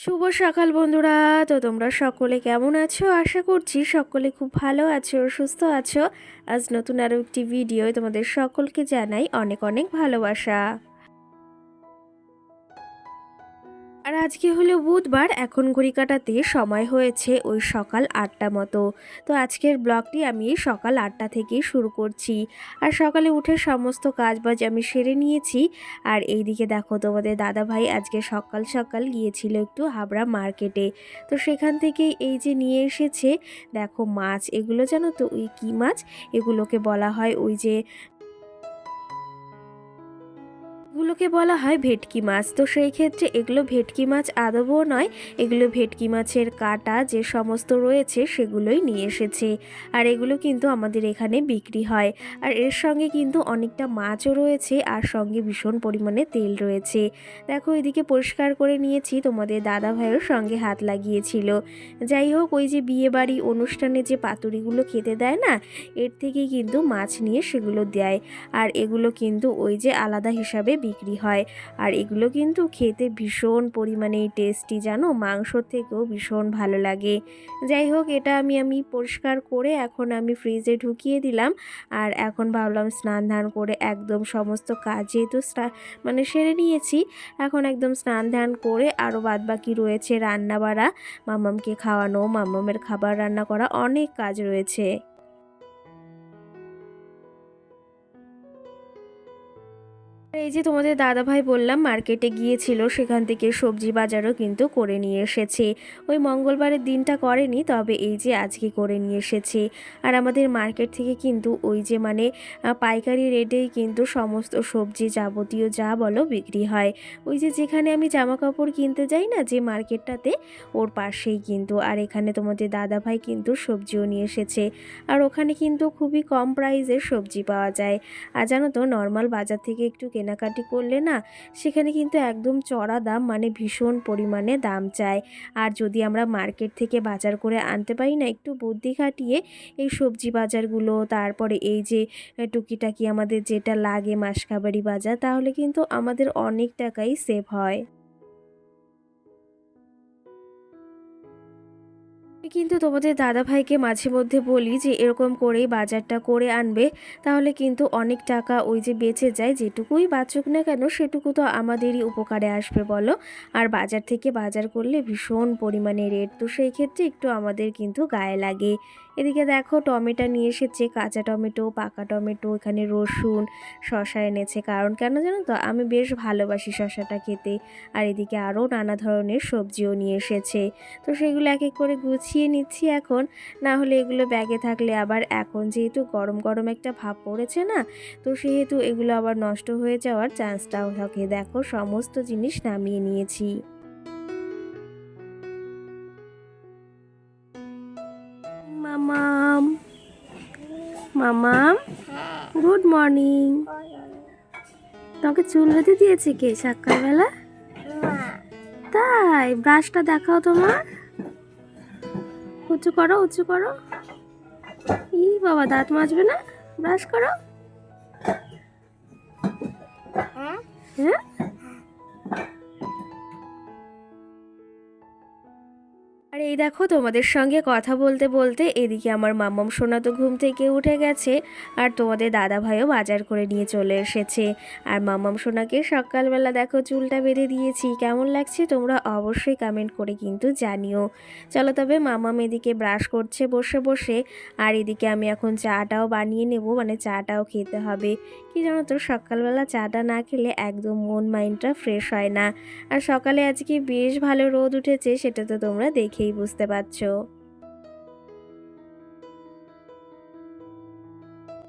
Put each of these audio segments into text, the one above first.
শুভ সকাল বন্ধুরা। তো তোমরা সকলে কেমন আছো? আশা করছি সকলে খুব ভালো আছো, সুস্থ আছো। আজ নতুন আরও একটি ভিডিও তোমাদের সকলকে জানাই অনেক অনেক ভালোবাসা। আর আজকে হলো বুধবার, এখন ঘড়ি কাটাতে সময় হয়েছে ওই সকাল 8টা মতো। তো আজকের ব্লগটি আমি সকাল 8টা থেকেই শুরু করছি। আর সকালে উঠে সমস্ত কাজবাজ আমি সেরে নিয়েছি। আর এইদিকে দেখো, তোমাদের দাদাভাই আজকে সকাল সকাল গিয়েছিল একটু হাবড়া মার্কেটে। তো সেখান থেকেই এই যে নিয়ে এসেছে, দেখো মাছ। এগুলো জানো তো ওই কী মাছ? এগুলোকে বলা হয় ওই যে এগুলোকে বলা হয় ভেটকি মাছ। তো সেই ক্ষেত্রে এগুলো ভেটকি মাছ আদবও নয়, এগুলো ভেটকি মাছের কাটা যে সমস্ত রয়েছে সেগুলোই নিয়ে এসেছে। আর এগুলো কিন্তু আমাদের এখানে বিক্রি হয়। আর এর সঙ্গে কিন্তু অনেকটা মাছও রয়েছে, আর সঙ্গে ভীষণ পরিমাণে তেল রয়েছে। দেখো এদিকে পরিষ্কার করে নিয়েছি, তোমাদের দাদা ভাইয়ের সঙ্গে হাত লাগিয়েছিল। যাই হোক, ওই যে বিয়েবাড়ি অনুষ্ঠানে যে পাতুরিগুলো খেতে দেয় না, এর থেকেই কিন্তু মাছ নিয়ে সেগুলো দেয়। আর এগুলো কিন্তু ওই যে আলাদা হিসাবে বিক্রি হয়। আর এগুলো কিন্তু খেতে ভীষণ পরিমাণে টেস্টি, জানো, মাংসর থেকেও ভীষণ ভালো লাগে। যাই হোক, এটা আমি পরিষ্কার করে এখন আমি ফ্রিজে ঢুকিয়ে দিলাম। আর এখন ভাবলাম স্নান ধান করে একদম সমস্ত কাজ যেহেতু মানে সেরে নিয়েছি, এখন একদম স্নান ধান করে আরও বাদবাকি রয়েছে রান্না বাড়া, মাম্মামকে খাওয়ানো, মাম্মামের খাবার রান্না করা, অনেক কাজ রয়েছে। এই যে তোমাদের দাদাভাই বললাম মার্কেটে গিয়েছিল, সেখান থেকে সবজি বাজারও কিন্তু করে নিয়ে এসেছে। ওই মঙ্গলবারের দিনটা করেনি, তবে এই যে আজকে করে নিয়ে এসেছে। আর আমাদের মার্কেট থেকে কিন্তু ওই যে মানে পাইকারি রেটেই কিন্তু সমস্ত সবজি যাবতীয় যা বলো বিক্রি হয়। ওই যে যেখানে আমি জামা কাপড় কিনতে যাই না, যে মার্কেটটাতে, ওর পাশেই কিন্তু। আর এখানে তোমাদের দাদাভাই কিন্তু সবজিও নিয়ে এসেছে। আর ওখানে কিন্তু খুবই কম প্রাইসে সবজি পাওয়া যায়। আর জানো তো, নর্মাল বাজার থেকে একটু কেনাকাটি করলে না, সেখানে কিন্তু একদম চড়া দাম, মানে ভীষণ পরিমাণে দাম চায়। আর যদি আমরা মার্কেট থেকে বাজার করে আনতে পারি না একটু বুদ্ধি খাটিয়ে, এই সবজি বাজারগুলো, তারপরে এই যে টুকিটাকি আমাদের যেটা লাগে মাসকাবাড়ি বাজার, তাহলে কিন্তু আমাদের অনেক টাকাই সেভ হয়। আমি কিন্তু তোমাদের দাদাভাইকে মাঝে মধ্যে বলি যে এরকম করেই বাজারটা করে আনবে, তাহলে কিন্তু অনেক টাকা ওই যে বেঁচে যায়। যেটুকুই বাঁচুক না কেন, সেটুকু তো আমাদেরই উপকারে আসবে বলো। আর বাজার থেকে বাজার করলে ভীষণ পরিমাণে রেট, তো সেই ক্ষেত্রে একটু আমাদের কিন্তু গায়ে লাগে। এদিকে দেখো টমেটো নিয়ে এসেছে, কাঁচা টমেটো, পাকা টমেটো, এখানে রসুন, শসা এনেছে। কারণ কেন জানো তো, আমি বেশ ভালোবাসি শসাটা খেতে। আর এদিকে আরও নানা ধরনের সবজিও নিয়ে এসেছে। তো সেগুলো এক এক করে গুছিয়ে নিচ্ছি এখন। না হলে এগুলো ব্যাগে থাকলে আবার, এখন যেহেতু গরম গরম একটা ভাব পড়েছে না, তো সেহেতু এগুলো আবার নষ্ট হয়ে যাওয়ার চান্সটাও থাকে। দেখো সমস্ত জিনিস নামিয়ে নিয়েছি। মামাম, মামাম, গুড মর্নিং। তোকে চুল বেঁধে দিয়েছে কে সকালবেলা? তাই? ব্রাশটা দেখাও তোমার। উঁচু করো, উঁচু করো। ই বাবা, দাঁত মাজবে না? ব্রাশ করো। হ্যাঁ, আর এই দেখো, তোমাদের সঙ্গে কথা বলতে বলতে এদিকে আমার মাম্মাম সোনা তো ঘুম থেকে উঠে গেছে। আর তোমাদের দাদা ভাইও বাজার করে নিয়ে চলে এসেছে। আর মাম্মাম সোনাকে সকালবেলা দেখো চুলটা বেঁধে দিয়েছি, কেমন লাগছে তোমরা অবশ্যই কমেন্ট করে কিন্তু জানিও। চলো তবে, মাম্মাম এদিকে ব্রাশ করছে বসে বসে। আর এদিকে আমি এখন চাটাও বানিয়ে নেব, মানে চাটাও খেতে হবে। কি জানো তো, সকালবেলা চাটা না খেলে একদম মন মাইন্ডটা ফ্রেশ হয় না। আর সকালে আজকে বেশ ভালো রোদ উঠেছে, সেটা তো তোমরা দেখেই বুঝতে পারছো।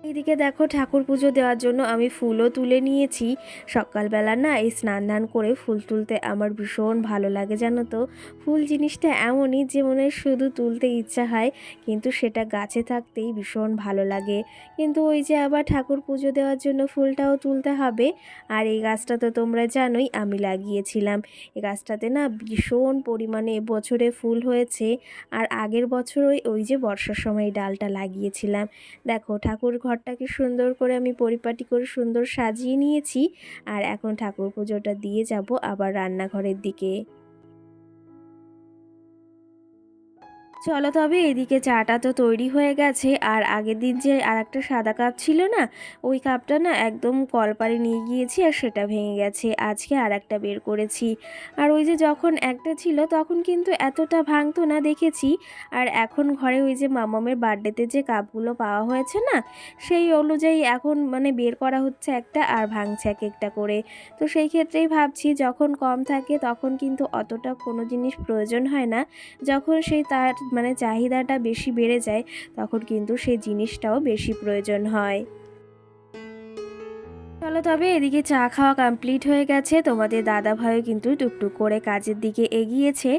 এইদিকে দেখো, ঠাকুর পুজো দেওয়ার জন্য আমি ফুলও তুলে নিয়েছি। সকালবেলা না এই স্নান ধান করে ফুল তুলতে আমার ভীষণ ভালো লাগে, জানো তো। ফুল জিনিসটা এমনই যে মনে হয় শুধু তুলতে ইচ্ছা হয়, কিন্তু সেটা গাছে থাকতেই ভীষণ ভালো লাগে। কিন্তু ওই যে আবার ঠাকুর পুজো দেওয়ার জন্য ফুলটাও তুলতে হবে। আর এই গাছটা তো তোমরা জানোই আমি লাগিয়েছিলাম। এই গাছটাতে না ভীষণ পরিমাণে এবছরে ফুল হয়েছে। আর আগের বছর ওই যে বর্ষার সময় এই ডালটা লাগিয়েছিলাম। দেখো ঠাকুর ঘরটাকে সুন্দর করে আমি পরিপাটি করে সুন্দর সাজিয়ে নিয়েছি। আর এখন ঠাকুর পুজোটা দিয়ে যাব আবার রান্নাঘরের দিকে। চলো তবে এদিকে চাটা তো তৈরি হয়ে গেছে। আর আগের দিন যে আর একটা সাদা কাপ ছিল না, ওই কাপটা না একদম কলপারে নিয়ে গিয়েছি আর সেটা ভেঙে গেছে। আজকে আর একটা বের করেছি। আর ওই যে যখন একটা ছিল তখন কিন্তু এতটা ভাঙতো না দেখেছি। আর এখন ঘরে ওই যে মামামের বার্থডেতে যে কাপগুলো পাওয়া হয়েছে না, সেই অনুযায়ী এখন মানে বের করা হচ্ছে একটা আর ভাঙছে এক একটা করে। তো সেই ক্ষেত্রেই ভাবছি যখন কম থাকে তখন কিন্তু অতটা কোনো জিনিস প্রয়োজন হয় না, যখন সেই তার মানে চাহিদাটা বেশি বেড়ে যায় তখন কিন্তু সেই জিনিসটাও বেশি প্রয়োজন হয়। চলো তবে এদিকে চা খাওয়া কমপ্লিট হয়ে গেছে, তোমাদের দাদা ভাইও কিন্তু টুকটুক করে কাজের দিকে এগিয়েছে।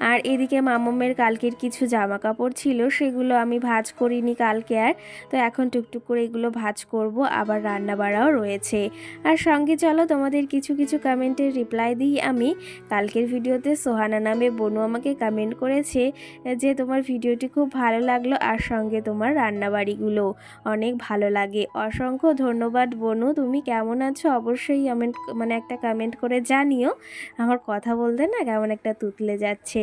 আর এদিকে মামামের কালকের কিছু জামা কাপড় ছিল, সেগুলো আমি ভাঁজ করিনি কালকে আর, তো এখন টুকটুক করে এগুলো ভাঁজ করব। আবার রান্না বাড়াও রয়েছে। আর সঙ্গে চলো তোমাদের কিছু কিছু কমেন্টের রিপ্লাই দিই আমি। কালকের ভিডিওতে সোহানা নামে বোনু আমাকে কমেন্ট করেছে যে তোমার ভিডিওটি খুব ভালো লাগলো আর সঙ্গে তোমার রান্নাবাড়িগুলো অনেক ভালো লাগে। অসংখ্য ধন্যবাদ বোনু, তুমি কেমন আছো অবশ্যই মানে একটা কমেন্ট করে জানিও। আমার কথা বলতে না কেমন একটা তুতলে যাচ্ছে।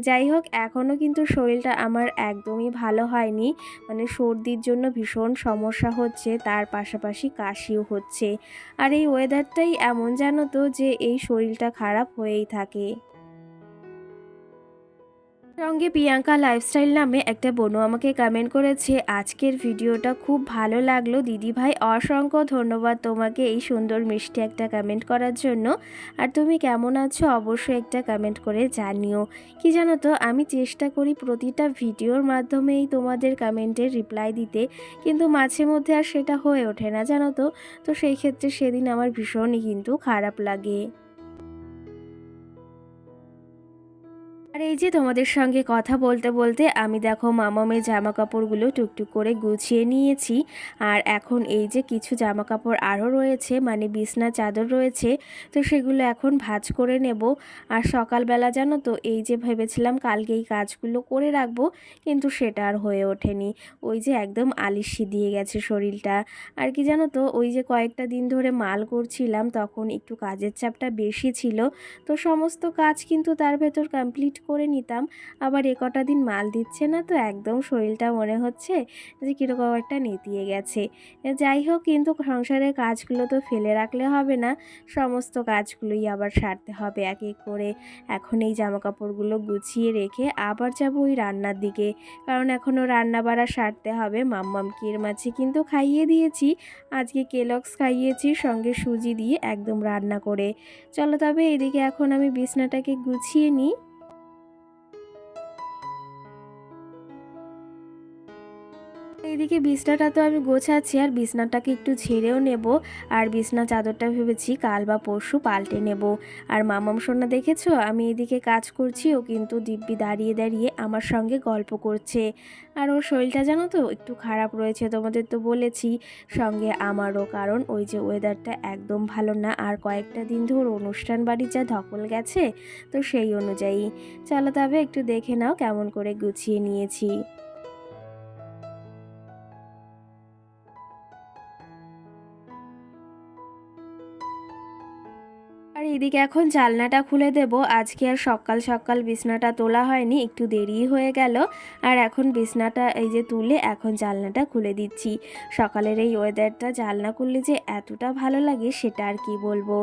যাই হোক, এখনও কিন্তু শরীরটা আমার একদমই ভালো হয়নি, মানে সর্দির জন্য ভীষণ সমস্যা হচ্ছে, তার পাশাপাশি কাশিও হচ্ছে। আর এই ওয়েদারটাই এমন জানো তো যে এই শরীরটা খারাপ হয়েই থাকে। সঙ্গে প্রিয়াঙ্কা লাইফস্টাইল নামে একটা বোনও আমাকে কমেন্ট করেছে, আজকের ভিডিওটা খুব ভালো লাগলো দিদিভাই, অসংখ্য ধন্যবাদ তোমাকে এই সুন্দর মিষ্টি একটা কমেন্ট করার জন্য। আর তুমি কেমন আছো অবশ্যই একটা কমেন্ট করে জানিও। কি জানো তো, আমি চেষ্টা করি প্রতিটা ভিডিওর মাধ্যমেই তোমাদের কমেন্টের রিপ্লাই দিতে, কিন্তু মাঝে মধ্যে আর সেটা হয়ে ওঠে না জানো তো। তো সেই ক্ষেত্রে সেদিন আমার ভীষণই কিন্তু খারাপ লাগে। আর এই যে তোমাদের সঙ্গে কথা বলতে বলতে আমি দেখো মামামের জামা কাপড়গুলো টুকটুক করে গুছিয়ে নিয়েছি। আর এখন এই যে কিছু জামা কাপড় আরও রয়েছে, মানে বিছনা চাদর রয়েছে, তো সেগুলো এখন ভাঁজ করে নেব। আর সকালবেলা জানো তো এই যে ভেবেছিলাম কালকে এই কাজগুলো করে রাখবো, কিন্তু সেটা আর হয়ে ওঠেনি। ওই যে একদম আলিস্যি দিয়ে গেছে শরীরটা। আর কি জানো তো, ওই যে কয়েকটা দিন ধরে মাল করছিলাম তখন একটু কাজের চাপটা বেশি ছিল, তো সমস্ত কাজ কিন্তু তার ভেতর কমপ্লিট করে নিতাম। আবার কটা দিন মাল দিচ্ছে না, তো একদম শরীরটা মনে হচ্ছে যে কীরকম একটা নেতিয়ে গেছে। যাই হোক, কিন্তু সংসারের কাজগুলো তো ফেলে রাখলে হবে না, সমস্ত কাজগুলোই আবার সারতে হবে এক এক করে। এখন এই জামা কাপড়গুলো গুছিয়ে রেখে আবার যাব ওই রান্নার দিকে, কারণ এখনও রান্না বাড়া সারতে হবে। মাম্মামকে এর মাঝে কিন্তু খাইয়ে দিয়েছি, আজকে কেলক্স খাইয়েছি সঙ্গে সুজি দিয়ে একদম রান্না করে। চলো তবে এদিকে এখন আমি বিছনাটাকে গুছিয়ে নিই। এইদিকে বিছনাটা তো আমি গোছাচ্ছি আর বিছনাটাকে একটু ঝেড়েও নেব। আর বিছনা চাদরটা ভেবেছি কাল বা পরশু পাল্টে নেব। আর মামাম সোনা দেখেছো, আমি এদিকে কাজ করছি, ও কিন্তু দিব্যি দাঁড়িয়ে দাঁড়িয়ে আমার সঙ্গে গল্প করছে। আর ওর শরীরটা জানো তো একটু খারাপ রয়েছে, তোমাদের তো বলেছি, সঙ্গে আমারও, কারণ ওই যে ওয়েদারটা একদম ভালো না আর কয়েকটা দিন ধরে অনুষ্ঠান বাড়ি যা ধকল গেছে, তো সেই অনুযায়ী। চলো তবে একটু দেখে নাও কেমন করে গুছিয়ে নিয়েছি। আর এদিকে এখন জানলাটা খুলে দেব। আজকে আর সকাল সকাল বিছনাটা তোলা হয়নি, একটু দেরি হয়ে গেল। আর এখন বিছনাটা এই যে তুলে এখন জানলাটা খুলে দিচ্ছি। সকালের এই ওয়েদারটা জানলা খুললে যে এতটা ভালো লাগে সেটা আর কি বলবো।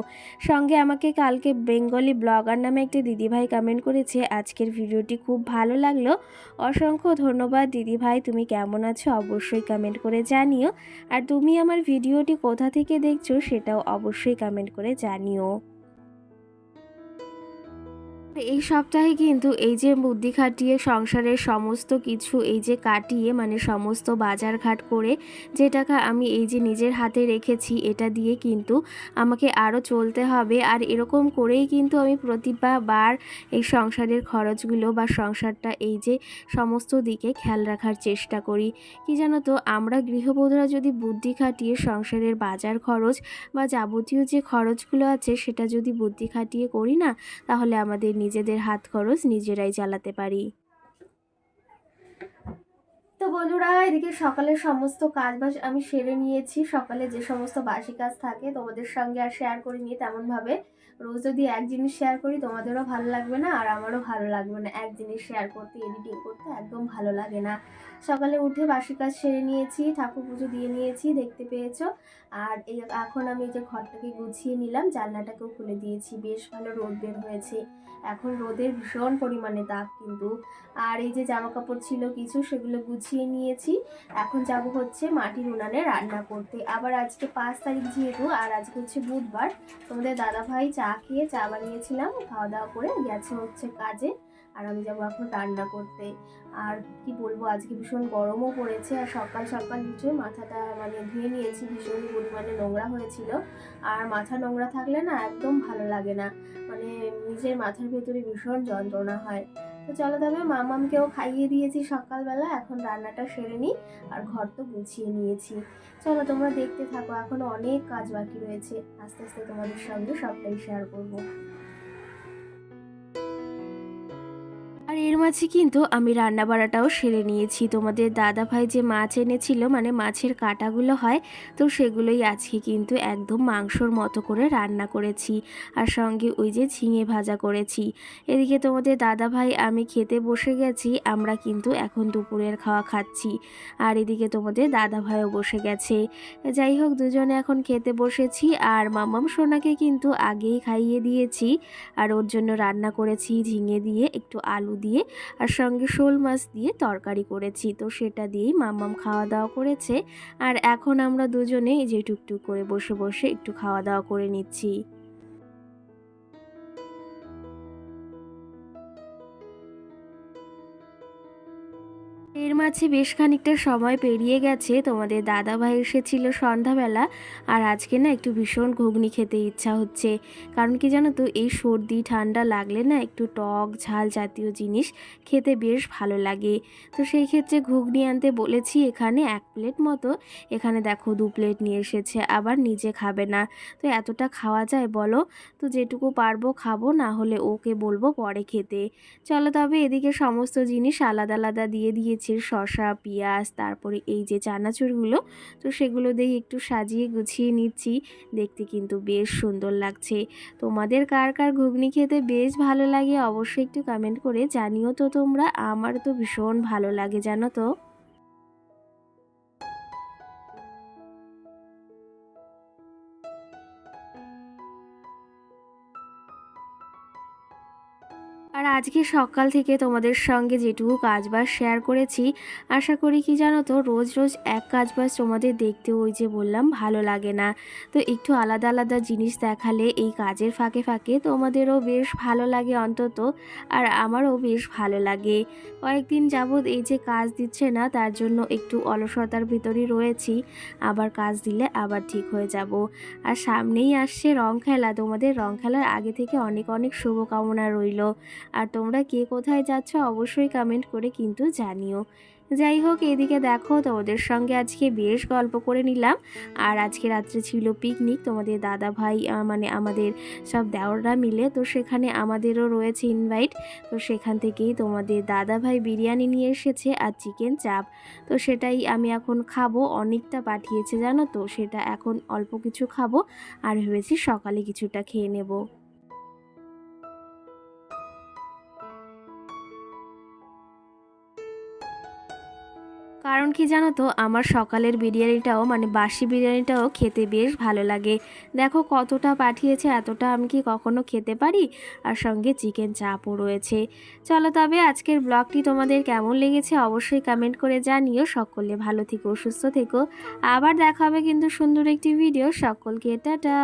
সঙ্গে আমাকে কালকে বেঙ্গলি ব্লগার নামে একটি দিদিভাই কমেন্ট করেছে, আজকের ভিডিওটি খুব ভালো লাগলো। অসংখ্য ধন্যবাদ দিদিভাই, তুমি কেমন আছো অবশ্যই কমেন্ট করে জানিও। আর তুমি আমার ভিডিওটি কোথা থেকে দেখছো সেটাও অবশ্যই কমেন্ট করে জানিও। এই সপ্তাহে কিন্তু এই যে বুদ্ধি খাটিয়ে সংসারের সমস্ত কিছু এই যে কাটিয়ে, মানে সমস্ত বাজার ঘাট করে যে টাকা আমি এই যে নিজের হাতে রেখেছি, এটা দিয়ে কিন্তু আমাকে আরও চলতে হবে। আর এরকম করেই কিন্তু আমি প্রতিবার এই সংসারের খরচগুলো বা সংসারটা এই যে সমস্ত দিকে খেয়াল রাখার চেষ্টা করি। কি জানো তো, আমরা গৃহবধূরা যদি বুদ্ধি খাটিয়ে সংসারের বাজার খরচ বা যাবতীয় যে খরচগুলো আছে সেটা যদি বুদ্ধি খাটিয়ে করি না, তাহলে আমাদের নিজেদের হাত খরচ নিজেরাই চালাতে পারি। তো বন্ধুরা, এদিকে সকালের সমস্ত কাজ বাজ আমি সেরে নিয়েছি। সকালে যে সমস্ত বাসি কাজ থাকে তোমাদের সঙ্গে আর শেয়ার করিনি তেমনভাবে, রোজ যদি এক জিনিস শেয়ার করি তোমাদেরও ভালো লাগবে না আর আমারও ভালো লাগবে না। এক জিনিস শেয়ার করতে, এডিটিং করতে একদম ভালো লাগে না। সকালে উঠে বাসি কাজ সেরে নিয়েছি, ঠাকুর পুজো দিয়ে নিয়েছি, দেখতে পেয়েছো। আর এখন আমি যে ঘরটাকে গুছিয়ে নিলাম, জানলাটাকেও খুলে দিয়েছি। বেশ ভালো রোদ বের হয়েছে, এখন রোদের ভীষণ পরিমাণে তাপ কিন্তু। আর এই যে জামা কাপড় ছিল কিছু, সেগুলো গুছিয়ে নিয়েছি। এখন যাব হচ্ছে মাটির উনানে রান্না করতে। আবার আজকে 5 তারিখ যেহেতু, আর আজকে হচ্ছে বুধবার, তোমাদের দাদাভাই চা খেয়ে, চা বানিয়েছিলাম, খাওয়া দাওয়া করে গেছে হচ্ছে কাজে। আর আমি যাবো এখন রান্না করতে। আর কি বলবো, আজকে ভীষণ গরমও পড়েছে। আর সকাল সকাল উঠে মাথাটা ধুয়ে নিয়েছি, ভীষণ পরিমাণে নোংরা হয়েছিল। আর মাথা নোংরা থাকলে না একদম ভালো লাগে না, নিজের মাথার ভেতরে ভীষণ যন্ত্রণা হয়। তো চলো, তবে মামামকেও খাইয়ে দিয়েছি সকালবেলা, এখন রান্নাটা সেরে নিই। আর ঘর তো গুছিয়ে নিয়েছি। চলো তোমরা দেখতে থাকো, এখনো অনেক কাজ বাকি রয়েছে। আস্তে আস্তে তোমাদের সঙ্গে সবটাই শেয়ার করবো। আর এর মাঝে কিন্তু আমি রান্না বাড়াটাও সেরে নিয়েছি। তোমাদের দাদাভাই যে মাছ এনেছিল, মাছের কাঁটাগুলো হয়, তো সেগুলোই আজকে কিন্তু একদম মাংসর মতো করে রান্না করেছি। আর সঙ্গে ওই যে ঝিঙে ভাজা করেছি। এদিকে তোমাদের দাদাভাই আমি খেতে বসে গেছি, আমরা কিন্তু এখন দুপুরের খাওয়া খাচ্ছি। আর এদিকে তোমাদের দাদাভাইও বসে গেছে। যাই হোক, দুজনে এখন খেতে বসেছি। আর মাম্মাম সোনাকে কিন্তু আগেই খাইয়ে দিয়েছি। আর ওর জন্য রান্না করেছি ঝিঙে দিয়ে, একটু আলু দিয়ে, আর সঙ্গে শোল মাছ দিয়ে তরকারি করেছি। তো সেটা দিয়েই মাম্মাম খাওয়া দাওয়া করেছে। আর এখন আমরা দুজনে এই যে টুকটুক করে বসে বসে একটু খাওয়া দাওয়া করে নিচ্ছি। এর মাঝে বেশ খানিকটা সময় পেরিয়ে গেছে, তোমাদের দাদাভাই এসেছিল সন্ধ্যাবেলা। আর আজকে না একটু ভীষণ ঘুগনি খেতে ইচ্ছা হচ্ছে। কারণ কি জানো তো, এই সর্দি ঠান্ডা লাগলে না একটু টক ঝাল জাতীয় জিনিস খেতে বেশ ভালো লাগে। তো সেই ক্ষেত্রে ঘুগনি আনতে বলেছি, এখানে 1 প্লেট মতো। এখানে দেখো 2 প্লেট নিয়ে এসেছে, আবার নিজে খাবে না। তো এতটা খাওয়া যায় বলো? তো যেটুকু পারবো খাবো, না হলে ওকে বলবো পরে খেতে। চলো, তবে এদিকে সমস্ত জিনিস আলাদা আলাদা দিয়ে দিয়েছি, শসা, পেঁয়াজ, তারপরে এই যে চানাচুরগুলো, তো সেগুলো দিয়ে একটু সাজিয়ে গুছিয়ে নিচ্ছি। দেখতে কিন্তু বেশ সুন্দর লাগছে। তোমাদের কার কার ঘুগনি খেতে বেশ ভালো লাগে অবশ্যই একটু কমেন্ট করে জানিও তো তোমরা। আমার তো ভীষণ ভালো লাগে জানো তো। আর আজকে সকাল থেকে তোমাদের সঙ্গে যেটুকু কাজবাজ শেয়ার করেছি, আশা করি কি জানো তো, রোজ রোজ এক কাজবাজ তোমাদের দেখতে ওই যে বললাম ভালো লাগে না। তো একটু আলাদা আলাদা জিনিস দেখালে এই কাজের ফাঁকে ফাঁকে তোমাদেরও বেশ ভালো লাগে অন্তত, আর আমারও বেশ ভালো লাগে। কয়েকদিন যাবৎ এই যে কাজ দিচ্ছে না, তার জন্য একটু অলসতার ভিতরই রয়েছি। আবার কাজ দিলে আবার ঠিক হয়ে যাব। আর সামনেই আসছে রং খেলা, তোমাদের রং খেলার আগে থেকে অনেক অনেক শুভকামনা রইল। আর তোমরা কে কোথায় যাচ্ছ অবশ্যই কমেন্ট করে কিন্তু জানিও। যাই হোক, এদিকে দেখো তোমাদের সঙ্গে আজকে বেশ গল্প করে নিলাম। আর আজকে রাত্রে ছিল পিকনিক, তোমাদের দাদা ভাই আমাদের সব দেওররা মিলে, তো সেখানে আমাদেরও রয়েছে ইনভাইট। তো সেখান থেকেই তোমাদের দাদা ভাই বিরিয়ানি নিয়ে এসেছে আর চিকেন চাপ। তো সেটাই আমি এখন খাবো, অনেকটা পাঠিয়েছে জানো তো, সেটা এখন অল্প কিছু খাবো। আর ভেবেছি সকালে কিছুটা খেয়ে নেব। কারণ কি জানো তো, আমার সকালের বিরিয়ানিটাও বাসি বিরিয়ানিটাও খেতে বেশ ভালো লাগে। দেখো কতটা পাঠিয়েছে, এতটা আমি কি কখনো খেতে পারি? আর সঙ্গে চিকেন চাপও রয়েছে। চলো, তবে আজকের ব্লগটি তোমাদের কেমন লেগেছে অবশ্যই কমেন্ট করে জানিও। সকলে ভালো থেকো, সুস্থ থেকো। আবার দেখা হবে কিন্তু সুন্দর একটি ভিডিও। সকলকে টাটা।